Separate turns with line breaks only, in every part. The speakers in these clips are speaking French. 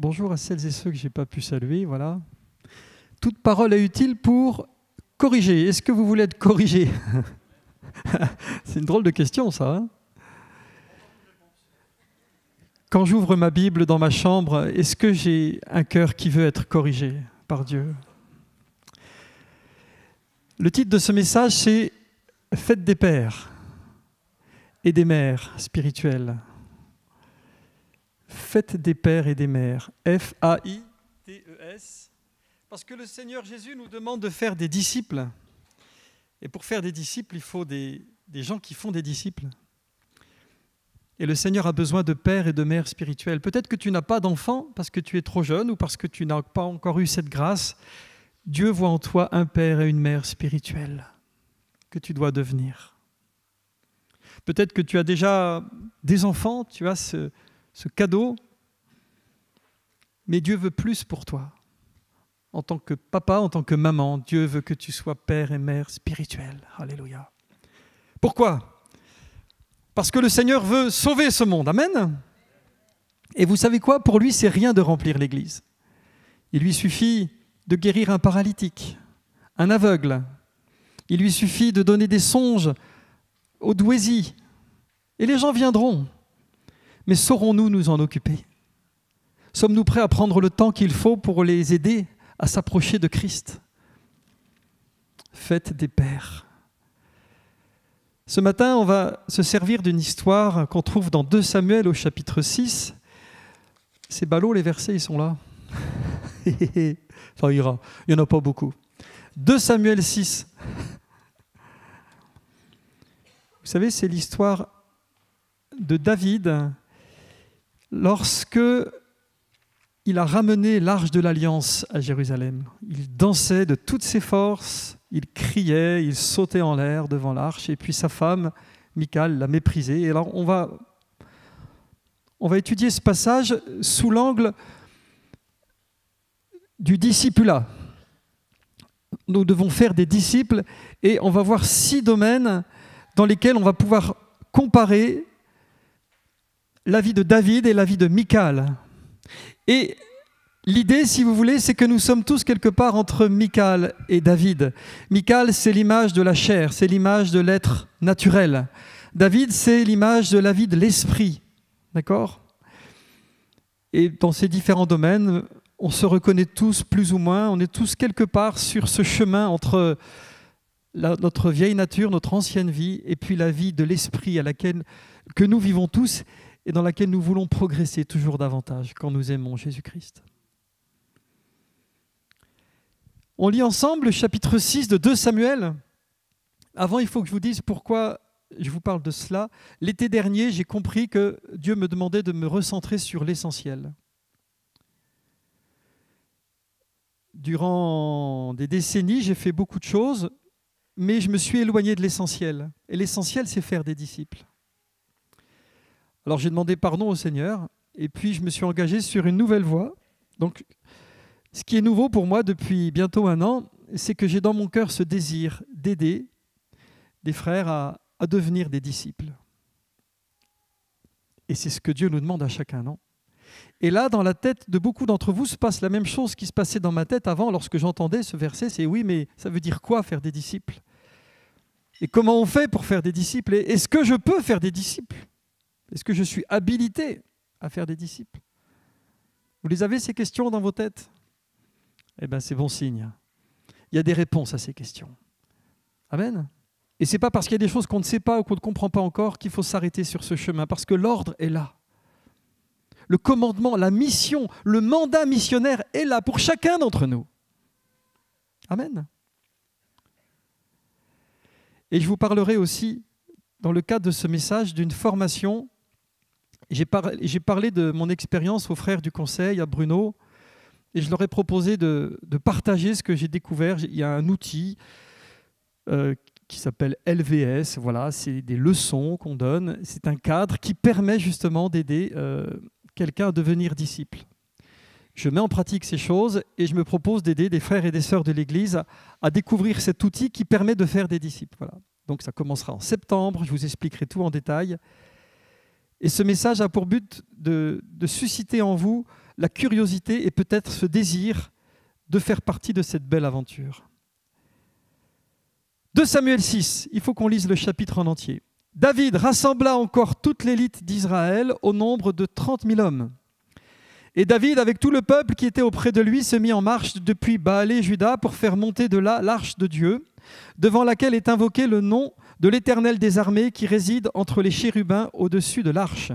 Bonjour à celles et ceux que je n'ai pas pu saluer. Voilà. Toute parole est utile pour corriger. Est-ce que vous voulez être corrigé? C'est une drôle de question, ça. Hein? Quand j'ouvre ma Bible dans ma chambre, est-ce que j'ai un cœur qui veut être corrigé par Dieu? Le titre de ce message, c'est « Fête des pères et des mères spirituelles ». Fête des pères et des mères, F-A-I-T-E-S, parce que le Seigneur Jésus nous demande de faire des disciples. Et pour faire des disciples, il faut des gens qui font des disciples. Et le Seigneur a besoin de pères et de mères spirituels. Peut-être que tu n'as pas d'enfants parce que tu es trop jeune ou parce que tu n'as pas encore eu cette grâce. Dieu voit en toi un père et une mère spirituelle que tu dois devenir. Peut-être que tu as déjà des enfants, tu as ce cadeau, mais Dieu veut plus pour toi. En tant que papa, en tant que maman, Dieu veut que tu sois père et mère spirituel. Alléluia. Pourquoi? Parce que le Seigneur veut sauver ce monde. Amen. Et vous savez quoi? Pour lui, c'est rien de remplir l'Église. Il lui suffit de guérir un paralytique, un aveugle. Il lui suffit de donner des songes aux douésis. Et les gens viendront. Mais saurons-nous nous en occuper? Sommes-nous prêts à prendre le temps qu'il faut pour les aider à s'approcher de Christ? Fête des pères. Ce matin, on va se servir d'une histoire qu'on trouve dans 2 Samuel au chapitre 6. C'est ballot, les versets, ils sont là. Ça ira, il n'y en a pas beaucoup. 2 Samuel 6. Vous savez, c'est l'histoire de David lorsque il a ramené l'arche de l'Alliance à Jérusalem. Il dansait de toutes ses forces, il criait, il sautait en l'air devant l'arche, et puis sa femme, Michal, l'a méprisé. Et alors on va étudier ce passage sous l'angle du discipulat. Nous devons faire des disciples, et on va voir 6 domaines dans lesquels on va pouvoir comparer la vie de David et la vie de Michal. Et l'idée, si vous voulez, c'est que nous sommes tous quelque part entre Michal et David. Michal, c'est l'image de la chair, c'est l'image de l'être naturel. David, c'est l'image de la vie de l'esprit. D'accord? Et dans ces différents domaines, on se reconnaît tous plus ou moins, on est tous quelque part sur ce chemin entre notre vieille nature, notre ancienne vie, et puis la vie de l'esprit que nous vivons tous et dans laquelle nous voulons progresser toujours davantage quand nous aimons Jésus-Christ. On lit ensemble le chapitre 6 de 2 Samuel. Avant, il faut que je vous dise pourquoi je vous parle de cela. L'été dernier, j'ai compris que Dieu me demandait de me recentrer sur l'essentiel. Durant des décennies, j'ai fait beaucoup de choses, mais je me suis éloigné de l'essentiel. Et l'essentiel, c'est faire des disciples. Alors j'ai demandé pardon au Seigneur, et puis je me suis engagé sur une nouvelle voie. Donc, ce qui est nouveau pour moi depuis bientôt 1 an, c'est que j'ai dans mon cœur ce désir d'aider des frères à devenir des disciples. Et c'est ce que Dieu nous demande à chacun, non? Et là, dans la tête de beaucoup d'entre vous, se passe la même chose qui se passait dans ma tête avant lorsque j'entendais ce verset, c'est oui, mais ça veut dire quoi faire des disciples? Et comment on fait pour faire des disciples? Et est-ce que je peux faire des disciples? Est-ce que je suis habilité à faire des disciples? Vous les avez, ces questions, dans vos têtes? Eh bien, c'est bon signe. Il y a des réponses à ces questions. Amen. Et ce n'est pas parce qu'il y a des choses qu'on ne sait pas ou qu'on ne comprend pas encore qu'il faut s'arrêter sur ce chemin, parce que l'ordre est là. Le commandement, la mission, le mandat missionnaire est là pour chacun d'entre nous. Amen. Et je vous parlerai aussi, dans le cadre de ce message, d'une formation. J'ai parlé de mon expérience aux frères du conseil, à Bruno, et je leur ai proposé de partager ce que j'ai découvert. Il y a un outil qui s'appelle LVS, voilà, c'est des leçons qu'on donne, c'est un cadre qui permet justement d'aider quelqu'un à devenir disciple. Je mets en pratique ces choses et je me propose d'aider des frères et des sœurs de l'Église à découvrir cet outil qui permet de faire des disciples. Voilà. Donc ça commencera en septembre, je vous expliquerai tout en détail. Et ce message a pour but de susciter en vous la curiosité et peut-être ce désir de faire partie de cette belle aventure. 2 Samuel 6, il faut qu'on lise le chapitre en entier. David rassembla encore toute l'élite d'Israël au nombre de 30 000 hommes. Et David, avec tout le peuple qui était auprès de lui, se mit en marche depuis Baal-et-Juda pour faire monter de là l'arche de Dieu, devant laquelle est invoqué le nom de l'Éternel des armées qui réside entre les chérubins au-dessus de l'arche.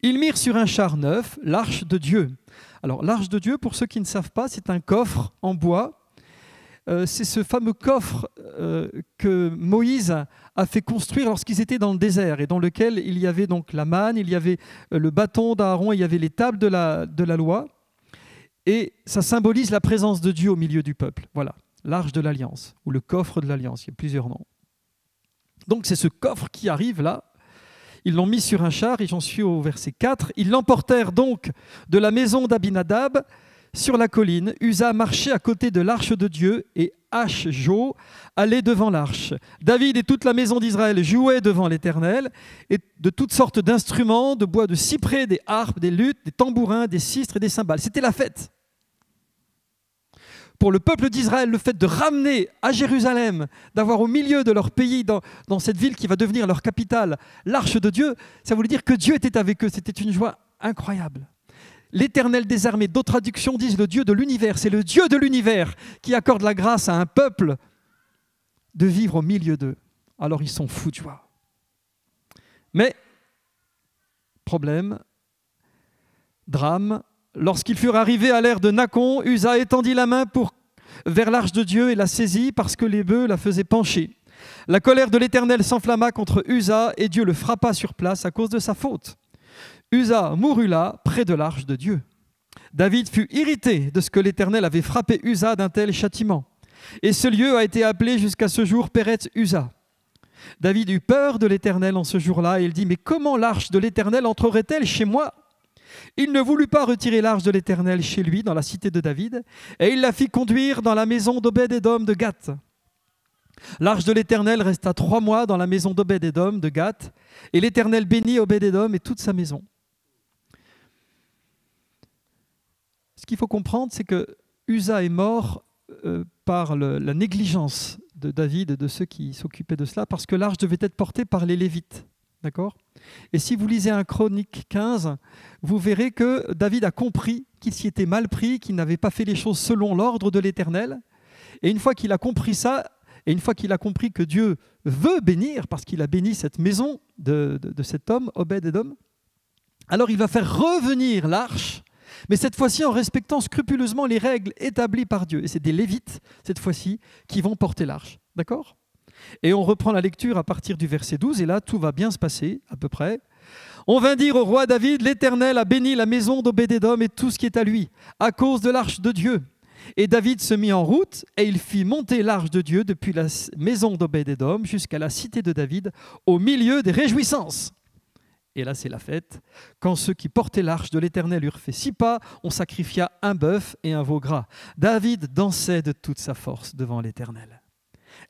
Ils mirent sur un char neuf l'arche de Dieu. Alors l'arche de Dieu, pour ceux qui ne savent pas, c'est un coffre en bois. C'est ce fameux coffre que Moïse a fait construire lorsqu'ils étaient dans le désert et dans lequel il y avait donc la manne, il y avait le bâton d'Aaron, il y avait les tables de la loi. Et ça symbolise la présence de Dieu au milieu du peuple. Voilà, l'arche de l'Alliance ou le coffre de l'Alliance, il y a plusieurs noms. Donc c'est ce coffre qui arrive là. Ils l'ont mis sur un char et j'en suis au verset 4. Ils l'emportèrent donc de la maison d'Abinadab sur la colline. Uza marchait à côté de l'arche de Dieu et Achjo allait devant l'arche. David et toute la maison d'Israël jouaient devant l'Éternel et de toutes sortes d'instruments, de bois de cyprès, des harpes, des luttes, des tambourins, des sistres et des cymbales. C'était la fête. Pour le peuple d'Israël, le fait de ramener à Jérusalem, d'avoir au milieu de leur pays, dans cette ville qui va devenir leur capitale, l'arche de Dieu, ça voulait dire que Dieu était avec eux. C'était une joie incroyable. L'Éternel des armées, d'autres traductions disent le Dieu de l'univers. C'est le Dieu de l'univers qui accorde la grâce à un peuple de vivre au milieu d'eux. Alors ils sont fous de joie. Mais, problème, drame, lorsqu'ils furent arrivés à l'ère de Nacon, Uza étendit la main vers l'arche de Dieu et la saisit parce que les bœufs la faisaient pencher. La colère de l'Éternel s'enflamma contre Uza et Dieu le frappa sur place à cause de sa faute. Uza mourut là, près de l'arche de Dieu. David fut irrité de ce que l'Éternel avait frappé Uza d'un tel châtiment. Et ce lieu a été appelé jusqu'à ce jour Péretz Uza. David eut peur de l'Éternel en ce jour-là et il dit « Mais comment l'arche de l'Éternel entrerait-elle chez moi ?» Il ne voulut pas retirer l'arche de l'Éternel chez lui, dans la cité de David, et il la fit conduire dans la maison d'Obed-Édom de Gath. L'arche de l'Éternel resta 3 mois dans la maison d'Obed-Édom de Gath, et l'Éternel bénit Obed-Édom et toute sa maison. Ce qu'il faut comprendre, c'est que Uza est mort par la négligence de David et de ceux qui s'occupaient de cela, parce que l'arche devait être portée par les Lévites. D'accord ? Et si vous lisez 1 Chronique 15, vous verrez que David a compris qu'il s'y était mal pris, qu'il n'avait pas fait les choses selon l'ordre de l'Éternel. Et une fois qu'il a compris ça, et une fois qu'il a compris que Dieu veut bénir, parce qu'il a béni cette maison de cet homme, Obed-Édom, alors il va faire revenir l'arche, mais cette fois-ci en respectant scrupuleusement les règles établies par Dieu. Et c'est des Lévites, cette fois-ci, qui vont porter l'arche. D'accord ? Et on reprend la lecture à partir du verset 12, et là, tout va bien se passer, à peu près. On vint dire au roi David, l'Éternel a béni la maison d'Obed-Édom et tout ce qui est à lui, à cause de l'arche de Dieu. Et David se mit en route, et il fit monter l'arche de Dieu depuis la maison d'Obed-Édom jusqu'à la cité de David, au milieu des réjouissances. Et là, c'est la fête. Quand ceux qui portaient l'arche de l'Éternel eurent fait 6 pas, on sacrifia un bœuf et un veau gras. David dansait de toute sa force devant l'Éternel.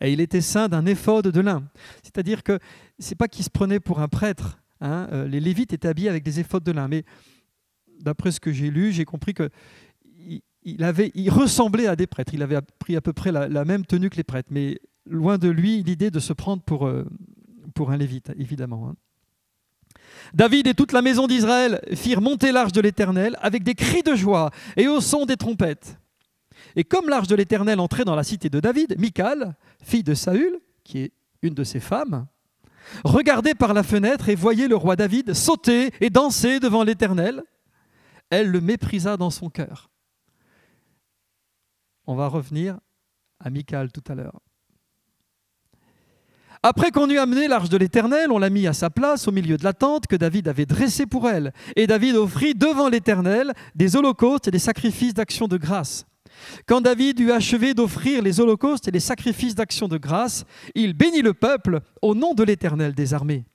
Et il était ceint d'un éphod de lin. C'est-à-dire que ce n'est pas qu'il se prenait pour un prêtre. Les Lévites étaient habillés avec des éphods de lin. Mais d'après ce que j'ai lu, j'ai compris qu'il ressemblait à des prêtres. Il avait pris à peu près la même tenue que les prêtres. Mais loin de lui l'idée de se prendre pour un Lévite, évidemment. David et toute la maison d'Israël firent monter l'arche de l'Éternel avec des cris de joie et au son des trompettes. Et comme l'arche de l'Éternel entrait dans la cité de David, Michal, fille de Saül, qui est une de ses femmes, regardait par la fenêtre et voyait le roi David sauter et danser devant l'Éternel. Elle le méprisa dans son cœur. On va revenir à Michal tout à l'heure. Après qu'on eut amené l'arche de l'Éternel, on l'a mis à sa place au milieu de la tente que David avait dressée pour elle. Et David offrit devant l'Éternel des holocaustes et des sacrifices d'action de grâce. Quand David eut achevé d'offrir les holocaustes et les sacrifices d'action de grâce, il bénit le peuple au nom de l'Éternel des armées.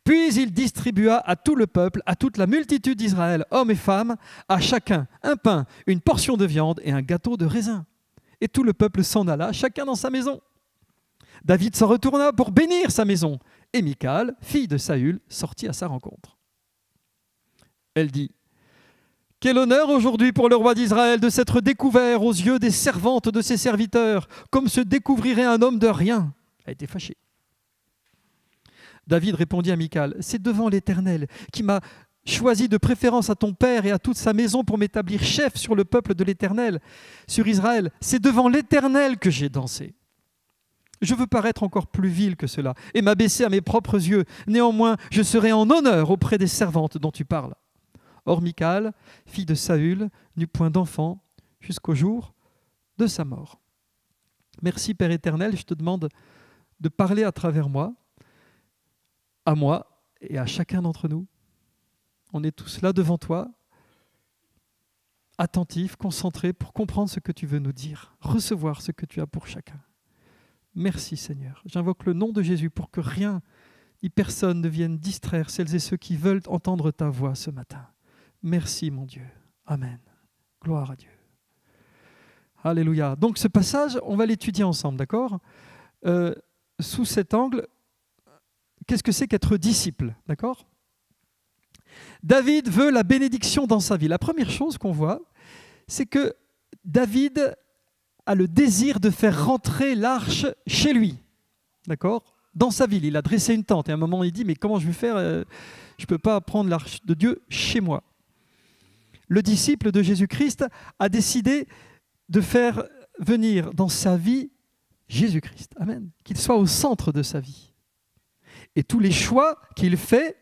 Puis il distribua à tout le peuple, à toute la multitude d'Israël, hommes et femmes, à chacun un pain, une portion de viande et un gâteau de raisin. Et tout le peuple s'en alla, chacun dans sa maison. David s'en retourna pour bénir sa maison, et Michal, fille de Saül, sortit à sa rencontre. Elle dit, Quel honneur aujourd'hui pour le roi d'Israël de s'être découvert aux yeux des servantes de ses serviteurs, comme se découvrirait un homme de rien. Il a été fâché. David répondit à Michal, c'est devant l'Éternel qui m'a choisi de préférence à ton père et à toute sa maison pour m'établir chef sur le peuple de l'Éternel, sur Israël. C'est devant l'Éternel que j'ai dansé. Je veux paraître encore plus vil que cela et m'abaisser à mes propres yeux. Néanmoins, je serai en honneur auprès des servantes dont tu parles. Or Michal, fille de Saül, n'eut point d'enfant jusqu'au jour de sa mort. Merci Père éternel, je te demande de parler à travers moi, à moi et à chacun d'entre nous. On est tous là devant toi, attentifs, concentrés pour comprendre ce que tu veux nous dire, recevoir ce que tu as pour chacun. Merci Seigneur. J'invoque le nom de Jésus pour que rien ni personne ne vienne distraire celles et ceux qui veulent entendre ta voix ce matin. Merci mon Dieu. Amen. Gloire à Dieu. Alléluia. Donc ce passage, on va l'étudier ensemble, d'accord ? Sous cet angle, qu'est-ce que c'est qu'être disciple, d'accord ? David veut la bénédiction dans sa vie. La première chose qu'on voit, c'est que David a le désir de faire rentrer l'arche chez lui, d'accord ? Dans sa ville. Il a dressé une tente et à un moment il dit, mais comment je vais faire ? Je ne peux pas prendre l'arche de Dieu chez moi. Le disciple de Jésus-Christ a décidé de faire venir dans sa vie Jésus-Christ. Amen. Qu'il soit au centre de sa vie. Et tous les choix qu'il fait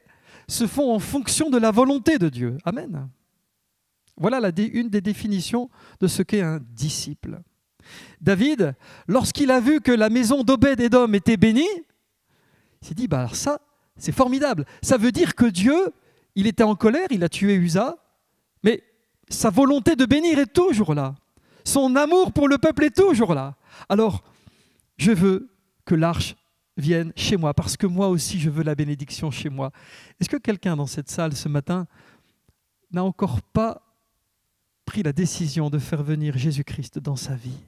se font en fonction de la volonté de Dieu. Amen. Voilà une des définitions de ce qu'est un disciple. David, lorsqu'il a vu que la maison d'Obed-Édom était bénie, il s'est dit, bah alors ça, c'est formidable. Ça veut dire que Dieu, il était en colère, il a tué Uza, mais sa volonté de bénir est toujours là. Son amour pour le peuple est toujours là. Alors, je veux que l'arche vienne chez moi, parce que moi aussi, je veux la bénédiction chez moi. Est-ce que quelqu'un dans cette salle ce matin n'a encore pas pris la décision de faire venir Jésus-Christ dans sa vie ?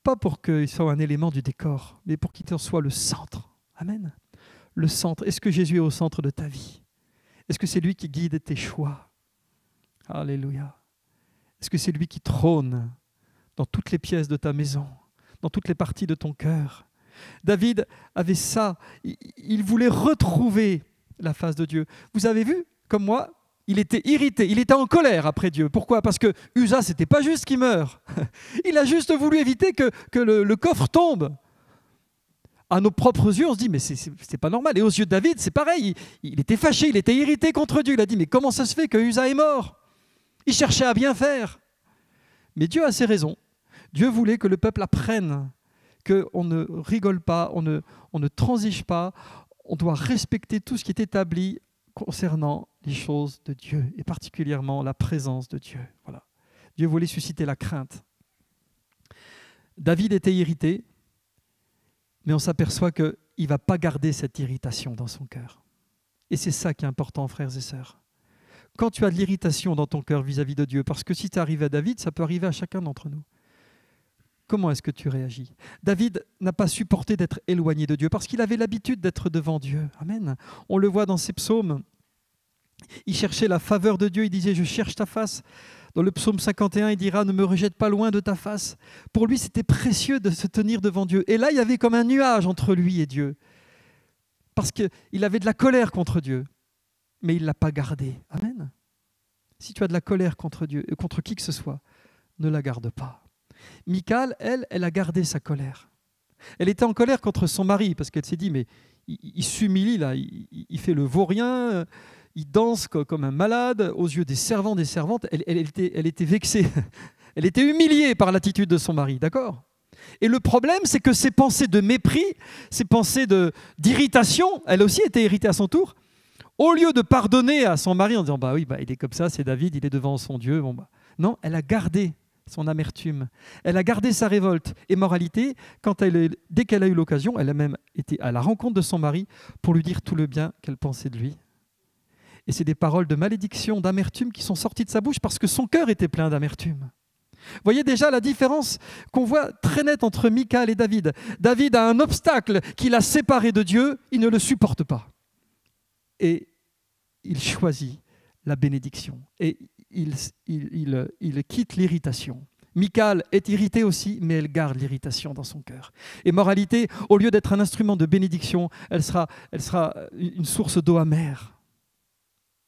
Pas pour qu'il soit un élément du décor, mais pour qu'il en soit le centre. Amen. Le centre. Est-ce que Jésus est au centre de ta vie ? Est-ce que c'est lui qui guide tes choix ? Alléluia. Est-ce que c'est lui qui trône dans toutes les pièces de ta maison, dans toutes les parties de ton cœur ? David avait ça. Il voulait retrouver la face de Dieu. Vous avez vu, comme moi, il était irrité, il était en colère après Dieu. Pourquoi ? Parce que Uza, c'était pas juste qu'il meure. Il a juste voulu éviter que le coffre tombe. À nos propres yeux, on se dit, mais c'est pas normal. Et aux yeux de David, c'est pareil. Il était fâché, il était irrité contre Dieu. Il a dit, mais comment ça se fait que Uza est mort ? Il cherchait à bien faire. Mais Dieu a ses raisons. Dieu voulait que le peuple apprenne qu'on ne rigole pas, on ne transige pas. On doit respecter tout ce qui est établi concernant les choses de Dieu, et particulièrement la présence de Dieu. Voilà. Dieu voulait susciter la crainte. David était irrité, mais on s'aperçoit qu'il ne va pas garder cette irritation dans son cœur. Et c'est ça qui est important, frères et sœurs. Quand tu as de l'irritation dans ton cœur vis-à-vis de Dieu, parce que si ça arrive à David, ça peut arriver à chacun d'entre nous. Comment est-ce que tu réagis ? David n'a pas supporté d'être éloigné de Dieu, parce qu'il avait l'habitude d'être devant Dieu. Amen. On le voit dans ses psaumes. Il cherchait la faveur de Dieu, il disait « Je cherche ta face ». Dans le psaume 51, il dira « Ne me rejette pas loin de ta face ». Pour lui, c'était précieux de se tenir devant Dieu. Et là, il y avait comme un nuage entre lui et Dieu. Parce qu'il avait de la colère contre Dieu. Mais il ne l'a pas gardée. Amen. Si tu as de la colère contre Dieu et contre qui que ce soit, ne la garde pas. Michal, elle a gardé sa colère. Elle était en colère contre son mari parce qu'elle s'est dit, mais il s'humilie là, il fait le vaurien, il danse comme un malade aux yeux des servants, des servantes. Elle était vexée, elle était humiliée par l'attitude de son mari, d'accord ? Et le problème, c'est que ces pensées de mépris, ces pensées d'irritation, elle aussi était irritée à son tour. Au lieu de pardonner à son mari en disant, bah oui, il est comme ça, c'est David, il est devant son Dieu. Non, elle a gardé son amertume. Elle a gardé sa révolte et moralité. Dès qu'elle a eu l'occasion, elle a même été à la rencontre de son mari pour lui dire tout le bien qu'elle pensait de lui. Et c'est des paroles de malédiction, d'amertume qui sont sorties de sa bouche parce que son cœur était plein d'amertume. Vous voyez déjà la différence qu'on voit très nette entre Michal et David. David a un obstacle qui l'a séparé de Dieu, il ne le supporte pas. Et il choisit la bénédiction et il quitte l'irritation. Michal est irritée aussi, mais elle garde l'irritation dans son cœur. Et moralité, au lieu d'être un instrument de bénédiction, elle sera une source d'eau amère,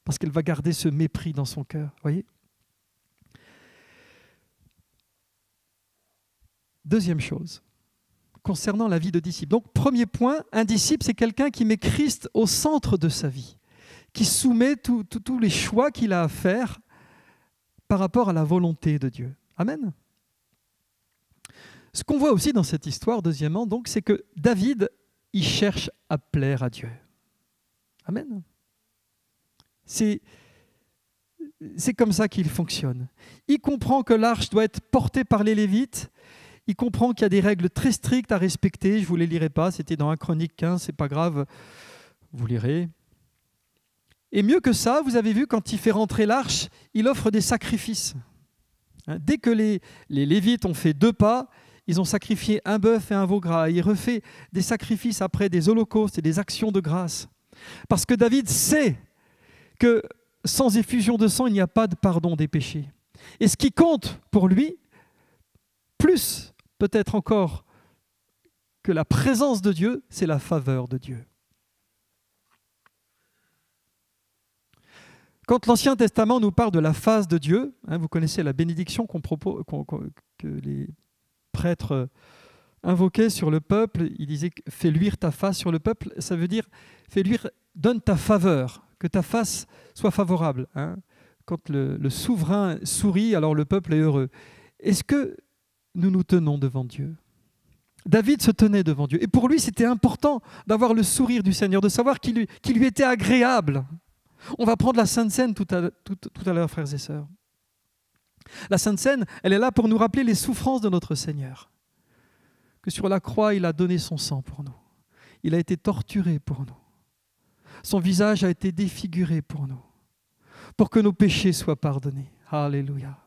parce qu'elle va garder ce mépris dans son cœur. Voyez ? Deuxième chose, concernant la vie de disciple. Donc, premier point, un disciple, c'est quelqu'un qui met Christ au centre de sa vie, qui soumet tous les choix qu'il a à faire par rapport à la volonté de Dieu. Amen. Ce qu'on voit aussi dans cette histoire, deuxièmement, donc, c'est que David, il cherche à plaire à Dieu. Amen. C'est comme ça qu'il fonctionne. Il comprend que l'arche doit être portée par les Lévites. Il comprend qu'il y a des règles très strictes à respecter. Je ne vous les lirai pas, c'était dans 1 Chronique 15, c'est pas grave, vous lirez. Et mieux que ça, vous avez vu, quand il fait rentrer l'arche, il offre des sacrifices. Dès que les Lévites ont fait 2 pas, ils ont sacrifié un bœuf et un veau gras. Il refait des sacrifices après, des holocaustes et des actions de grâce. Parce que David sait que sans effusion de sang, il n'y a pas de pardon des péchés. Et ce qui compte pour lui, plus peut-être encore que la présence de Dieu, c'est la faveur de Dieu. Quand l'Ancien Testament nous parle de la face de Dieu, vous connaissez la bénédiction que les prêtres invoquaient sur le peuple, il disait « fais luire ta face sur le peuple », ça veut dire « fais luire, donne ta faveur », que ta face soit favorable. Quand le souverain sourit, alors le peuple est heureux. Est-ce que nous nous tenons devant Dieu ? David se tenait devant Dieu. Et pour lui, c'était important d'avoir le sourire du Seigneur, de savoir qu'il lui était agréable. On va prendre la Sainte Seine tout à l'heure, frères et sœurs. La Sainte Seine, elle est là pour nous rappeler les souffrances de notre Seigneur. Que sur la croix, il a donné son sang pour nous. Il a été torturé pour nous. Son visage a été défiguré pour nous, pour que nos péchés soient pardonnés. Alléluia.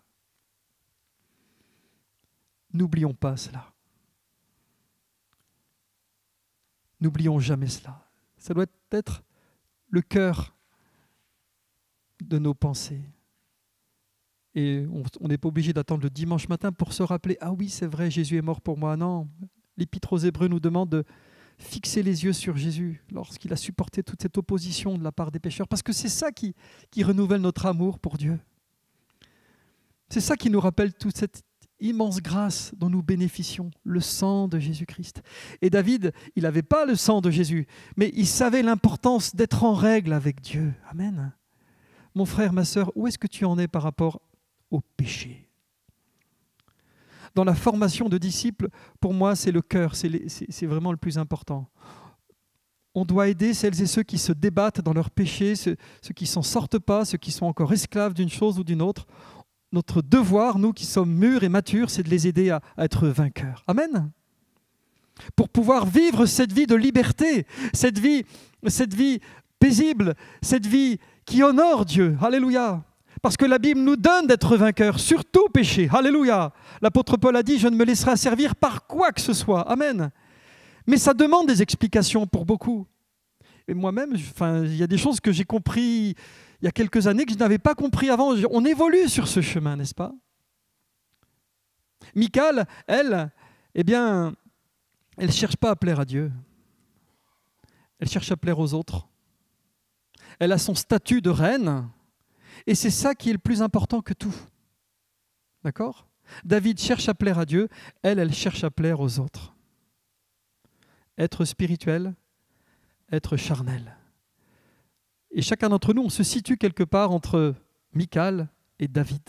N'oublions pas cela. N'oublions jamais cela. Ça doit être le cœur de nos pensées. Et on n'est pas obligé d'attendre le dimanche matin pour se rappeler « Ah oui, c'est vrai, Jésus est mort pour moi ». Non, l'Épître aux Hébreux nous demande de fixer les yeux sur Jésus lorsqu'il a supporté toute cette opposition de la part des pécheurs, parce que c'est ça qui renouvelle notre amour pour Dieu. C'est ça qui nous rappelle toute cette immense grâce dont nous bénéficions, le sang de Jésus-Christ. Et David, il n'avait pas le sang de Jésus, mais il savait l'importance d'être en règle avec Dieu. Amen. Mon frère, ma sœur, où est-ce que tu en es par rapport au péché ? Dans la formation de disciples, pour moi, c'est le cœur, c'est vraiment le plus important. On doit aider celles et ceux qui se débattent dans leurs péchés, ceux qui ne s'en sortent pas, ceux qui sont encore esclaves d'une chose ou d'une autre. Notre devoir, nous qui sommes mûrs et matures, c'est de les aider à être vainqueurs. Amen. Pour pouvoir vivre cette vie de liberté, cette vie paisible, cette vie qui honore Dieu. Alléluia. Parce que la Bible nous donne d'être vainqueurs sur tout péché. Alléluia. L'apôtre Paul a dit « Je ne me laisserai asservir par quoi que ce soit. » Amen. Mais ça demande des explications pour beaucoup. Et moi-même, il y a des choses que j'ai compris il y a quelques années que je n'avais pas compris avant. On évolue sur ce chemin, n'est-ce pas ? Michal, elle ne cherche pas à plaire à Dieu. Elle cherche à plaire aux autres. Elle a son statut de reine. Et c'est ça qui est le plus important que tout. D'accord ? David cherche à plaire à Dieu, elle cherche à plaire aux autres. Être spirituel, être charnel. Et chacun d'entre nous, on se situe quelque part entre Michal et David.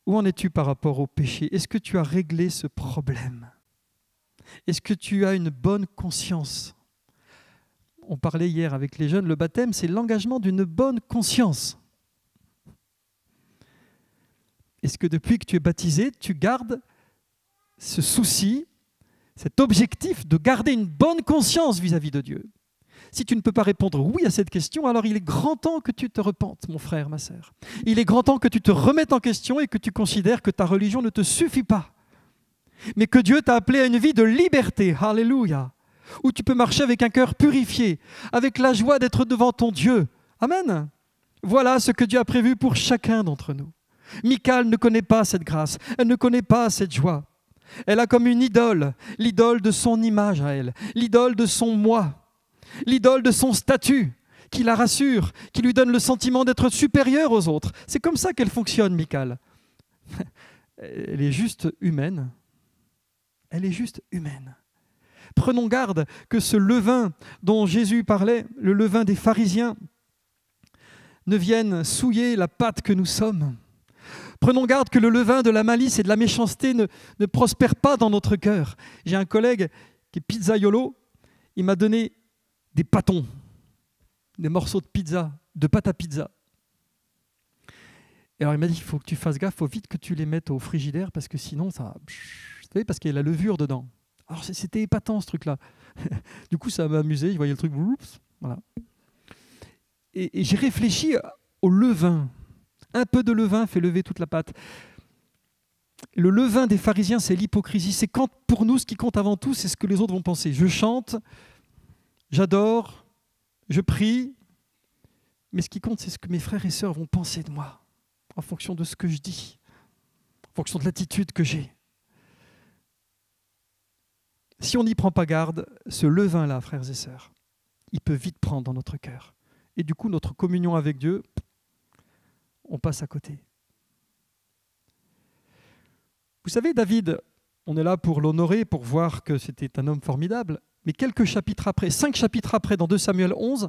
Où en es-tu par rapport au péché ? Est-ce que tu as réglé ce problème ? Est-ce que tu as une bonne conscience ? On parlait hier avec les jeunes, le baptême, c'est l'engagement d'une bonne conscience. Est-ce que depuis que tu es baptisé, tu gardes ce souci, cet objectif de garder une bonne conscience vis-à-vis de Dieu ? Si tu ne peux pas répondre oui à cette question, alors il est grand temps que tu te repentes, mon frère, ma sœur. Il est grand temps que tu te remettes en question et que tu considères que ta religion ne te suffit pas, mais que Dieu t'a appelé à une vie de liberté. Alléluia. Où tu peux marcher avec un cœur purifié, avec la joie d'être devant ton Dieu. Amen. Voilà ce que Dieu a prévu pour chacun d'entre nous. Michal ne connaît pas cette grâce, elle ne connaît pas cette joie. Elle a comme une idole, l'idole de son image à elle, l'idole de son moi, l'idole de son statut, qui la rassure, qui lui donne le sentiment d'être supérieure aux autres. C'est comme ça qu'elle fonctionne, Michal. Elle est juste humaine. Elle est juste humaine. Prenons garde que ce levain dont Jésus parlait, le levain des pharisiens, ne vienne souiller la pâte que nous sommes. Prenons garde que le levain de la malice et de la méchanceté ne prospère pas dans notre cœur. J'ai un collègue qui est pizzaiolo, il m'a donné des pâtons, des morceaux de pizza, de pâte à pizza. Et alors il m'a dit, il faut que tu fasses gaffe, il faut vite que tu les mettes au frigidaire parce que sinon ça... Vous savez, parce qu'il y a la levure dedans. Alors c'était épatant ce truc-là. Du coup ça m'a amusé, je voyais le truc, oups, voilà. Et j'ai réfléchi au levain. Un peu de levain fait lever toute la pâte. Le levain des pharisiens, c'est l'hypocrisie. C'est quand, pour nous, ce qui compte avant tout, c'est ce que les autres vont penser. Je chante, j'adore, je prie, mais ce qui compte, c'est ce que mes frères et sœurs vont penser de moi, en fonction de ce que je dis, en fonction de l'attitude que j'ai. Si on n'y prend pas garde, ce levain-là, frères et sœurs, il peut vite prendre dans notre cœur. Et du coup, notre communion avec Dieu, on passe à côté. Vous savez, David, on est là pour l'honorer, pour voir que c'était un homme formidable, mais quelques chapitres après, 5 chapitres après, dans 2 Samuel 11,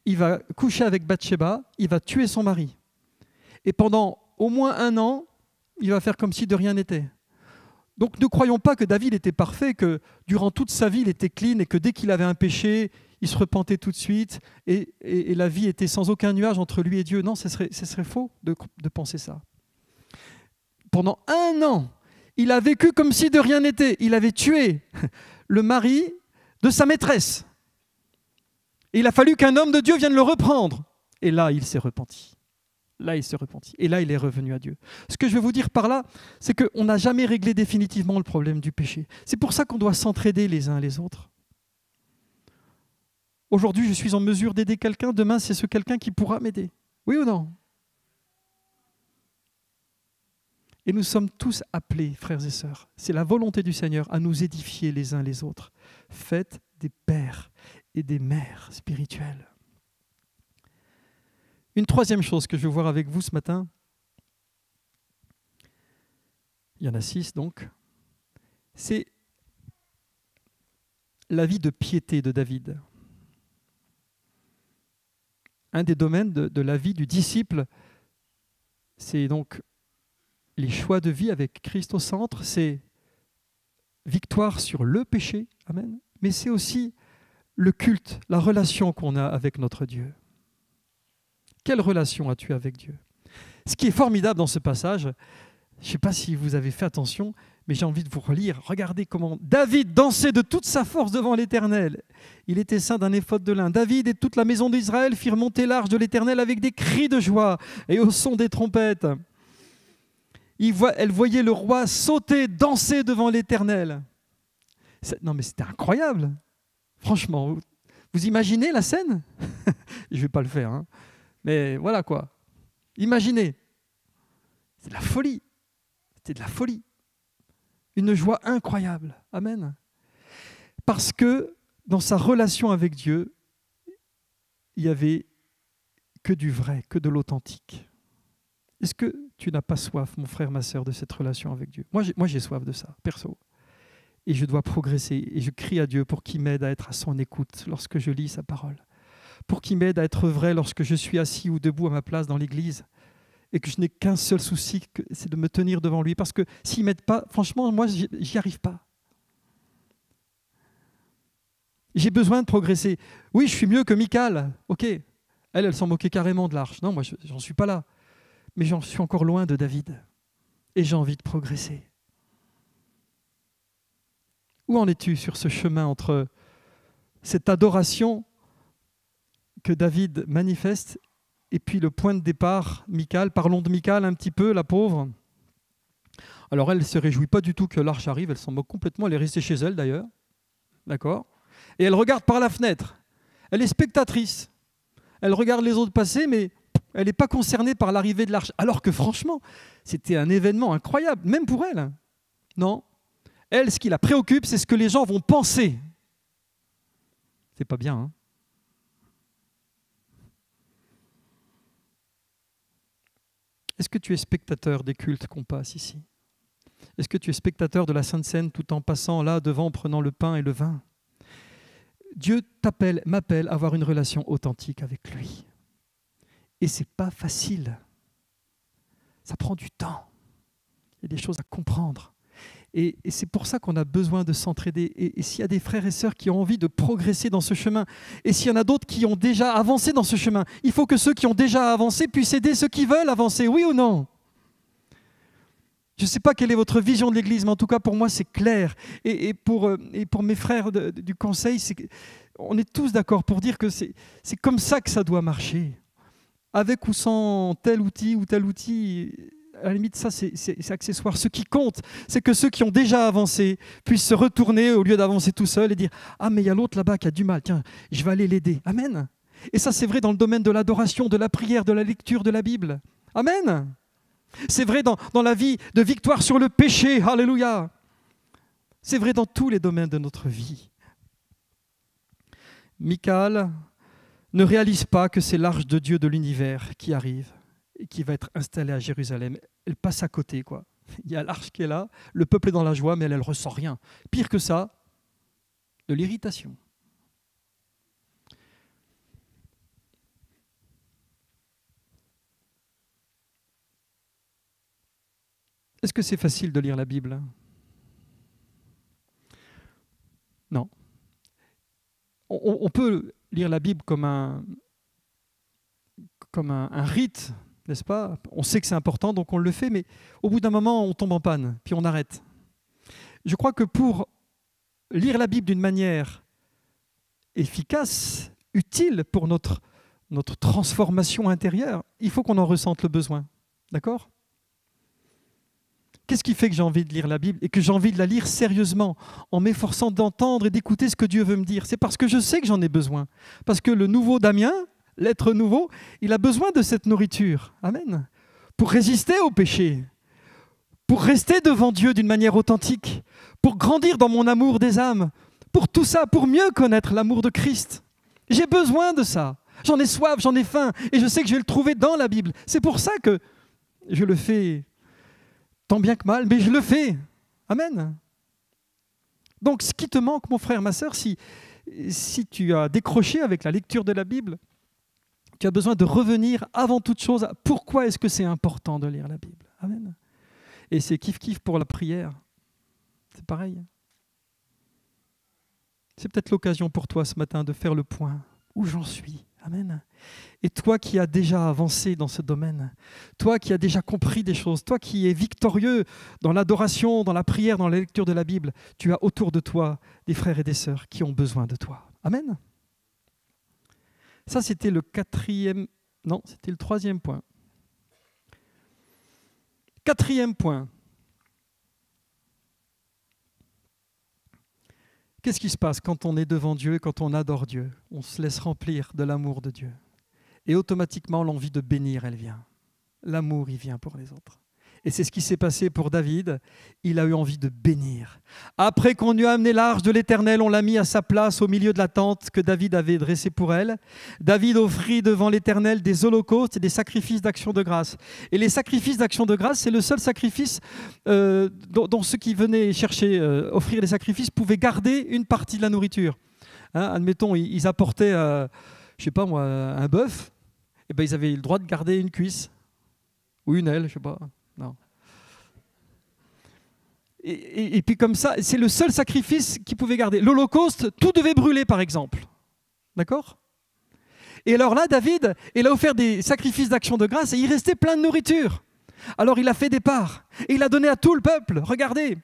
il va coucher avec Bathsheba, il va tuer son mari. Et pendant au moins 1 an, il va faire comme si de rien n'était. Donc ne croyons pas que David était parfait, que durant toute sa vie, il était clean et que dès qu'il avait un péché, il se repentait tout de suite et la vie était sans aucun nuage entre lui et Dieu. Non, ce serait faux de penser ça. Pendant 1 an, il a vécu comme si de rien n'était. Il avait tué le mari de sa maîtresse. Et il a fallu qu'un homme de Dieu vienne le reprendre. Et là, il s'est repenti. Là, il s'est repenti. Et là, il est revenu à Dieu. Ce que je veux vous dire par là, c'est qu'on n'a jamais réglé définitivement le problème du péché. C'est pour ça qu'on doit s'entraider les uns les autres. Aujourd'hui, je suis en mesure d'aider quelqu'un. Demain, c'est ce quelqu'un qui pourra m'aider. Oui ou non? Et nous sommes tous appelés, frères et sœurs. C'est la volonté du Seigneur à nous édifier les uns les autres. Faites des pères et des mères spirituels. Une troisième chose que je veux voir avec vous ce matin, il y en a 6 donc, c'est la vie de piété de David. Un des domaines de la vie du disciple, c'est donc les choix de vie avec Christ au centre, c'est victoire sur le péché, amen, mais c'est aussi le culte, la relation qu'on a avec notre Dieu. Quelle relation as-tu avec Dieu? Ce qui est formidable dans ce passage, je ne sais pas si vous avez fait attention, mais j'ai envie de vous relire. Regardez comment David dansait de toute sa force devant l'Éternel. Il était ceint d'un éphod de lin. David et toute la maison d'Israël firent monter l'arche de l'Éternel avec des cris de joie et au son des trompettes. Elle voyait le roi sauter, danser devant l'Éternel. Non mais c'était incroyable. Franchement, vous imaginez la scène? Je ne vais pas le faire, hein. Mais voilà quoi. Imaginez. C'est de la folie. C'était de la folie. Une joie incroyable. Amen. Parce que dans sa relation avec Dieu, il n'y avait que du vrai, que de l'authentique. Est-ce que tu n'as pas soif, mon frère, ma sœur, de cette relation avec Dieu? Moi, j'ai soif de ça, perso. Et je dois progresser. Et je crie à Dieu pour qu'il m'aide à être à son écoute lorsque je lis sa parole. Pour qu'il m'aide à être vrai lorsque je suis assis ou debout à ma place dans l'église. Et que je n'ai qu'un seul souci, c'est de me tenir devant lui. Parce que s'il ne m'aide pas, franchement, moi, j'y arrive pas. J'ai besoin de progresser. Oui, je suis mieux que Michal. Ok. Elle s'en moquait carrément de l'arche. Non, moi, j'en suis pas là. Mais j'en suis encore loin de David. Et j'ai envie de progresser. Où en es-tu sur ce chemin entre cette adoration que David manifeste et puis le point de départ, Michal? Parlons de Michal un petit peu, la pauvre. Alors elle ne se réjouit pas du tout que l'arche arrive, elle s'en moque complètement, elle est restée chez elle d'ailleurs. D'accord? Et elle regarde par la fenêtre. Elle est spectatrice. Elle regarde les autres passer, mais Elle n'est pas concernée par l'arrivée de l'arche. Alors que franchement, c'était un événement incroyable, même pour elle. Non. Elle, ce qui la préoccupe, c'est ce que les gens vont penser. C'est pas bien, hein? Est-ce que tu es spectateur des cultes qu'on passe ici? Est-ce que tu es spectateur de la Sainte Seine tout en passant là devant, en prenant le pain et le vin? Dieu m'appelle à avoir une relation authentique avec lui. Et ce n'est pas facile. Ça prend du temps. Il y a des choses à comprendre. Et c'est pour ça qu'on a besoin de s'entraider. Et s'il y a des frères et sœurs qui ont envie de progresser dans ce chemin, et s'il y en a d'autres qui ont déjà avancé dans ce chemin, il faut que ceux qui ont déjà avancé puissent aider ceux qui veulent avancer, oui ou non? Je ne sais pas quelle est votre vision de l'Église, mais en tout cas pour moi c'est clair. Et pour mes frères du conseil, on est tous d'accord pour dire que c'est comme ça que ça doit marcher. Avec ou sans tel outil ou tel outil, à la limite ça c'est accessoire. Ce qui compte, c'est que ceux qui ont déjà avancé puissent se retourner au lieu d'avancer tout seul et dire « Ah mais il y a l'autre là-bas qui a du mal, tiens, je vais aller l'aider. » Amen. Et ça c'est vrai dans le domaine de l'adoration, de la prière, de la lecture de la Bible. Amen. C'est vrai dans la vie de victoire sur le péché. Alléluia. C'est vrai dans tous les domaines de notre vie. Michal ne réalise pas que c'est l'arche de Dieu de l'univers qui arrive et qui va être installée à Jérusalem. Elle passe à côté, quoi. Il y a l'arche qui est là, le peuple est dans la joie, mais elle ne ressent rien. Pire que ça, de l'irritation. Est-ce que c'est facile de lire la Bible? Non. On peut lire la Bible comme un rite, n'est-ce pas? On sait que c'est important, donc on le fait, mais au bout d'un moment, on tombe en panne, puis on arrête. Je crois que pour lire la Bible d'une manière efficace, utile pour notre transformation intérieure, il faut qu'on en ressente le besoin. D'accord? Qu'est-ce qui fait que j'ai envie de lire la Bible et que j'ai envie de la lire sérieusement, en m'efforçant d'entendre et d'écouter ce que Dieu veut me dire? C'est parce que je sais que j'en ai besoin. Parce que le nouveau Damien, l'être nouveau, il a besoin de cette nourriture. Amen. Pour résister au péché, pour rester devant Dieu d'une manière authentique, pour grandir dans mon amour des âmes, pour tout ça, pour mieux connaître l'amour de Christ. J'ai besoin de ça. J'en ai soif, j'en ai faim, et je sais que je vais le trouver dans la Bible. C'est pour ça que je le fais tant bien que mal, mais je le fais. Amen. Donc, ce qui te manque, mon frère, ma sœur, si tu as décroché avec la lecture de la Bible, tu as besoin de revenir avant toute chose à pourquoi est-ce que c'est important de lire la Bible. Amen. Et c'est kiff-kiff pour la prière. C'est pareil. C'est peut-être l'occasion pour toi ce matin de faire le point. Où j'en suis? Amen. Et toi qui as déjà avancé dans ce domaine, toi qui as déjà compris des choses, toi qui es victorieux dans l'adoration, dans la prière, dans la lecture de la Bible, tu as autour de toi des frères et des sœurs qui ont besoin de toi. Amen. Ça, c'était le troisième point. Quatrième point. Qu'est-ce qui se passe quand on est devant Dieu et quand on adore Dieu? On se laisse remplir de l'amour de Dieu. Et automatiquement, l'envie de bénir, elle vient. L'amour, il vient pour les autres. Et c'est ce qui s'est passé pour David. Il a eu envie de bénir. Après qu'on lui a amené l'arche de l'Éternel, on l'a mis à sa place au milieu de la tente que David avait dressée pour elle. David offrit devant l'Éternel des holocaustes et des sacrifices d'action de grâce. Et les sacrifices d'action de grâce, c'est le seul sacrifice dont ceux qui venaient chercher, offrir les sacrifices, pouvaient garder une partie de la nourriture. Hein, admettons, ils apportaient, je ne sais pas moi, un bœuf, et ben ils avaient le droit de garder une cuisse ou une aile, je ne sais pas. Non. Et puis comme ça, c'est le seul sacrifice qu'ils pouvaient garder. L'Holocauste, tout devait brûler par exemple. D'accord? Et alors là, David, il a offert des sacrifices d'action de grâce et il restait plein de nourriture. Alors il a fait des parts et il a donné à tout le peuple. Regardez,